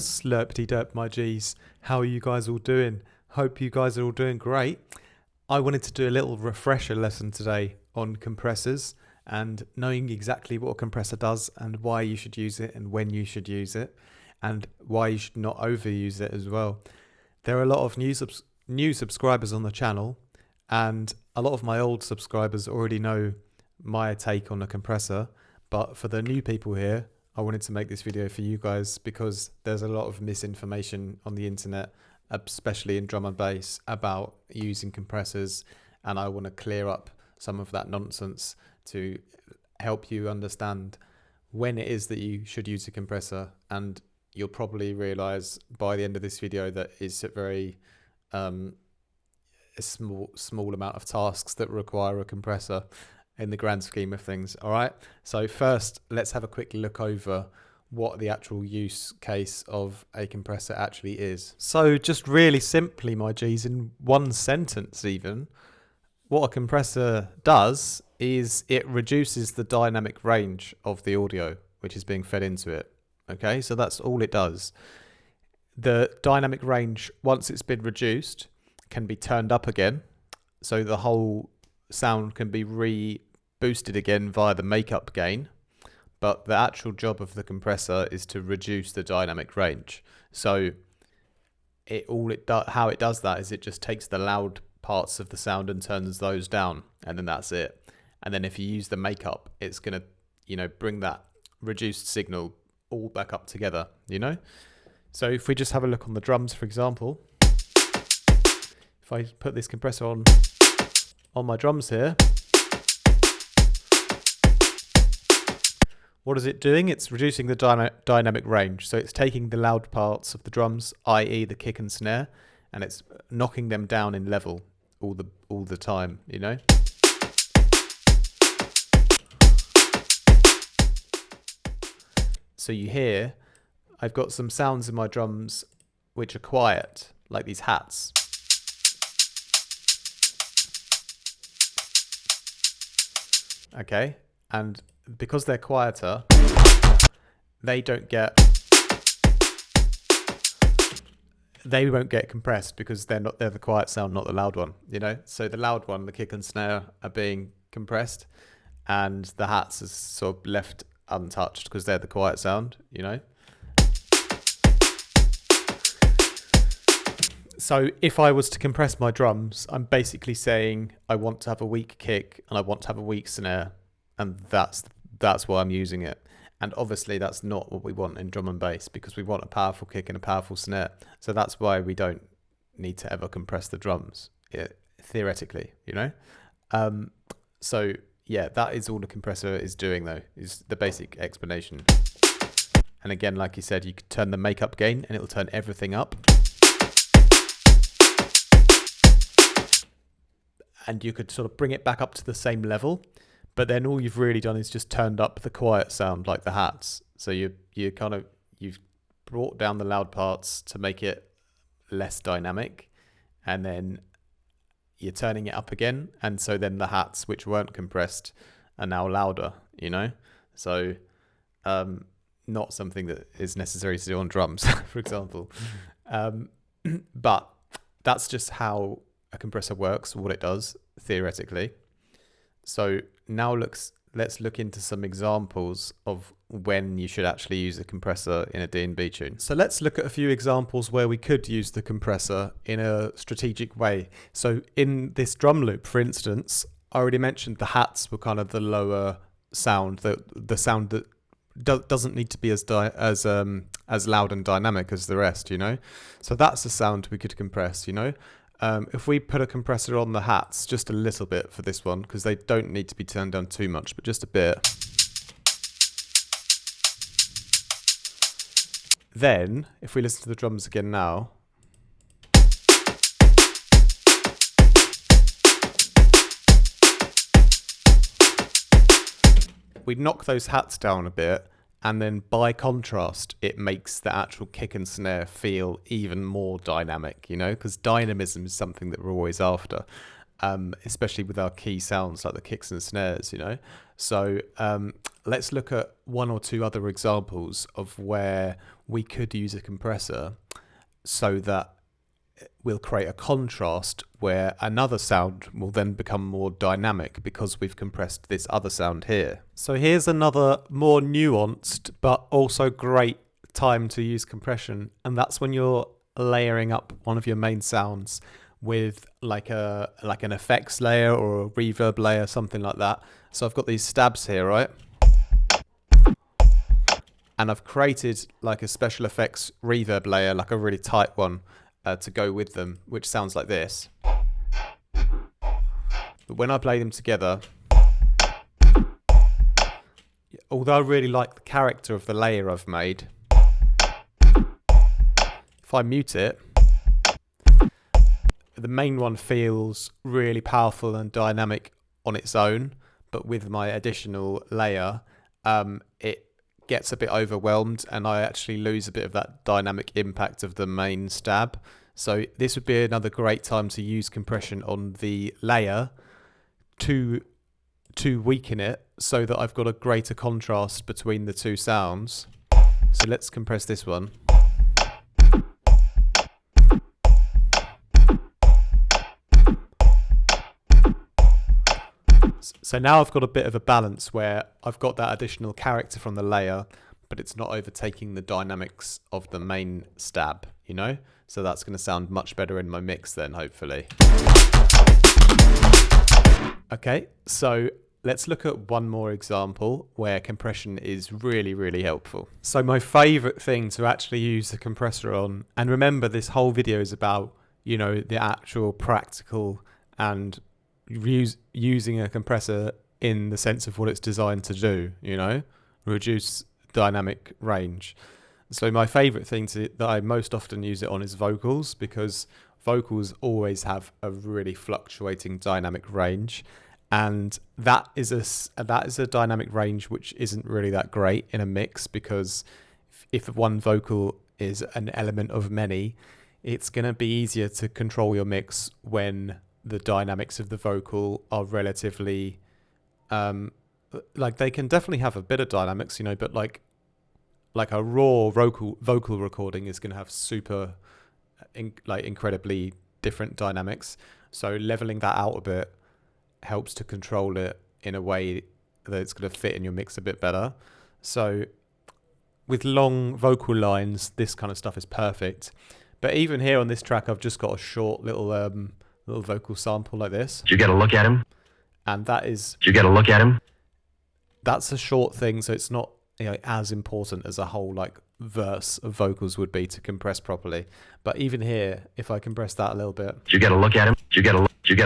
Slurpity derp, my G's. How are you guys all doing? Hope you guys are all doing great. I wanted to do a little refresher lesson today on compressors and knowing exactly what a compressor does and why you should use it and when you should use it and why you should not overuse it as well. There are a lot of new subscribers on the channel, and a lot of my old subscribers already know my take on a compressor, but for the new people here, I wanted to make this video for you guys because there's a lot of misinformation on the internet, especially in drum and bass, about using compressors, and I want to clear up some of that nonsense to help you understand when it is that you should use a compressor. And you'll probably realize by the end of this video that it's a very a small amount of tasks that require a compressor in the grand scheme of things. All right, so first let's have a quick look over what the actual use case of a compressor actually is. So just really simply, my G's, in one sentence even, what a compressor does is it reduces the dynamic range of the audio which is being fed into it. Okay, so that's all it does. The dynamic range, once it's been reduced, can be turned up again, so the whole sound can be re-boosted again via the makeup gain, but the actual job of the compressor is to reduce the dynamic range. So how it does that is it just takes the loud parts of the sound and turns those down, and then that's it. And then if you use the makeup, it's gonna, bring that reduced signal all back up together, So if we just have a look on the drums, for example, if I put this compressor on my drums here, what is it doing? It's reducing the dynamic range. So it's taking the loud parts of the drums, i.e. the kick and snare, and it's knocking them down in level all the time, So you hear, I've got some sounds in my drums which are quiet, like these hats. Okay, and because they're quieter, they won't get compressed because they're the quiet sound, not the loud one, So the loud one, the kick and snare, are being compressed, and the hats are sort of left untouched because they're the quiet sound, So if I was to compress my drums, I'm basically saying I want to have a weak kick and I want to have a weak snare, and that's why I'm using it. And obviously that's not what we want in drum and bass, because we want a powerful kick and a powerful snare. So that's why we don't need to ever compress the drums, theoretically, So yeah, that is all the compressor is doing, though, is the basic explanation. And again, like you said, you could turn the makeup gain and it'll turn everything up. And you could sort of bring it back up to the same level, but then all you've really done is just turned up the quiet sound, like the hats. So you've brought down the loud parts to make it less dynamic, and then you're turning it up again, and so then the hats, which weren't compressed, are now louder, So not something that is necessary to do on drums, for example. But that's just how a compressor works, what it does, theoretically. So now let's look into some examples of when you should actually use a compressor in a DnB tune. So let's look at a few examples where we could use the compressor in a strategic way. So in this drum loop, for instance, I already mentioned the hats were kind of the lower sound, the sound that doesn't need to be as loud and dynamic as the rest, So that's the sound we could compress, If we put a compressor on the hats just a little bit for this one, because they don't need to be turned down too much, but just a bit. Then, if we listen to the drums again now, we knock those hats down a bit, and then by contrast, it makes the actual kick and snare feel even more dynamic, because dynamism is something that we're always after, especially with our key sounds like the kicks and snares, So let's look at one or two other examples of where we could use a compressor so that we'll create a contrast where another sound will then become more dynamic because we've compressed this other sound here. So here's another more nuanced but also great time to use compression, and that's when you're layering up one of your main sounds with like an effects layer or a reverb layer, something like that. So I've got these stabs here, right? And I've created like a special effects reverb layer, like a really tight one, to go with them, which sounds like this. But when I play them together, although I really like the character of the layer I've made, if I mute it, the main one feels really powerful and dynamic on its own, but with my additional layer, it gets a bit overwhelmed and I actually lose a bit of that dynamic impact of the main stab. So this would be another great time to use compression on the layer to weaken it so that I've got a greater contrast between the two sounds. So let's compress this one. So now I've got a bit of a balance where I've got that additional character from the layer, but it's not overtaking the dynamics of the main stab, you know? So that's going to sound much better in my mix then, hopefully. Okay, so let's look at one more example where compression is really, really helpful. So my favorite thing to actually use the compressor on, and remember this whole video is about, you know, the actual practical and using a compressor in the sense of what it's designed to do, you know, reduce dynamic range. So my favorite thing that I most often use it on is vocals, because vocals always have a really fluctuating dynamic range, and that is a dynamic range which isn't really that great in a mix, because if one vocal is an element of many, it's going to be easier to control your mix when the dynamics of the vocal are relatively like they can definitely have a bit of dynamics, you know, but like a raw vocal recording is going to have super incredibly different dynamics. So leveling that out a bit helps to control it in a way that it's going to fit in your mix a bit better. So with long vocal lines, this kind of stuff is perfect. But even here on this track, I've just got a short little vocal sample like this. Did you get a look at him? And that is... Did you get a look at him? That's a short thing, so it's not, you know, as important as a whole like verse of vocals would be to compress properly. But even here, if I compress that a little bit... Did you get a look at him? Did you get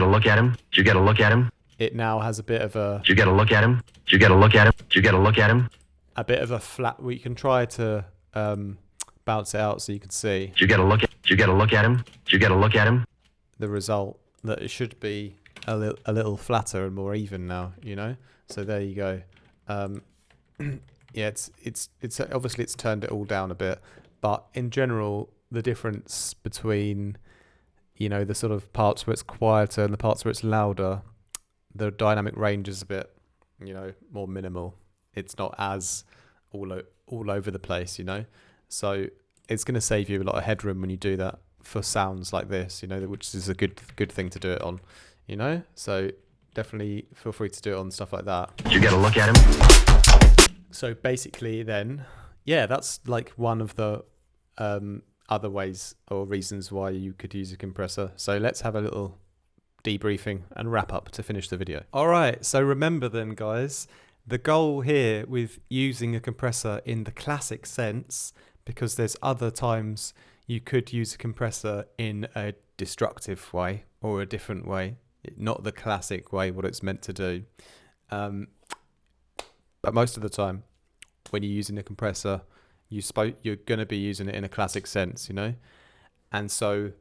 a look at him? Did you get a look at him? It now has a bit of a... Did you get a look at him? Did you get a look at him? Did you get a look at him? A bit of a flat... Well, you can try to bounce it out so you can see... Did you get a look at... Did you get a look at him? Did you get a look at him? The result, that it should be a little flatter and more even now, you know? So there you go. Yeah, it's obviously it's turned it all down a bit, but in general, the difference between, you know, the sort of parts where it's quieter and the parts where it's louder, the dynamic range is a bit, you know, more minimal. It's not as all over the place, you know? So it's going to save you a lot of headroom when you do that for sounds like this, you know, which is a good thing to do it on, you know? So definitely feel free to do it on stuff like that. Did you get a look at him? So basically then, yeah, that's like one of the other ways or reasons why you could use a compressor. So let's have a little debriefing and wrap up to finish the video. All right, so remember then, guys, the goal here with using a compressor in the classic sense, because there's other times you could use a compressor in a destructive way or a different way, not the classic way, what it's meant to do. But most of the time, when you're using a compressor, you're going to be using it in a classic sense, you know? And so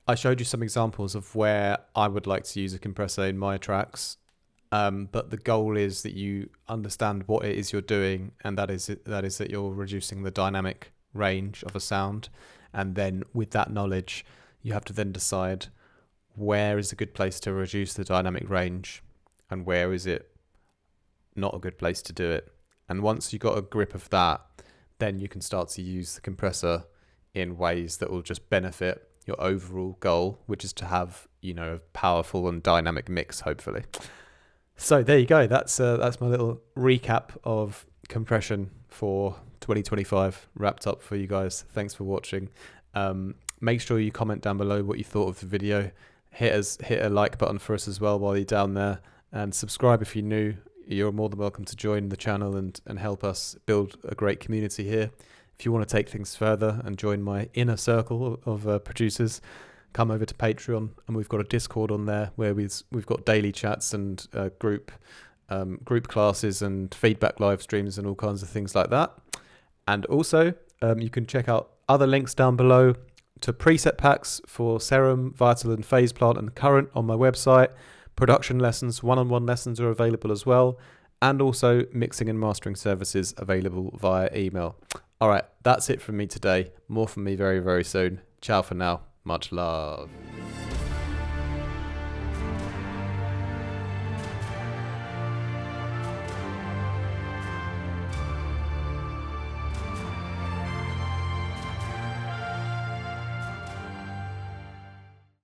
I showed you some examples of where I would like to use a compressor in my tracks. But the goal is that you understand what it is you're doing, and that is that you're reducing the dynamic range of a sound. And then with that knowledge, you have to then decide where is a good place to reduce the dynamic range and where is it not a good place to do it. And once you got a grip of that, then you can start to use the compressor in ways that will just benefit your overall goal, which is to have, you know, a powerful and dynamic mix, hopefully. So there you go. That's my little recap of compression for 2025 wrapped up for you guys. Thanks for watching. Make sure you comment down below what you thought of the video. Hit a like button for us as well while you're down there, and subscribe if you're new. You're more than welcome to join the channel and help us build a great community here. If you want to take things further and join my inner circle of producers, come over to Patreon, and we've got a Discord on there where we've got daily chats and group classes and feedback live streams and all kinds of things like that. And also, you can check out other links down below to preset packs for Serum, Vital and Phase Plant and Current on my website. Production lessons, one-on-one lessons are available as well, and also mixing and mastering services available via email. All right, that's it from me today. More from me very, very soon. Ciao for now. Much love.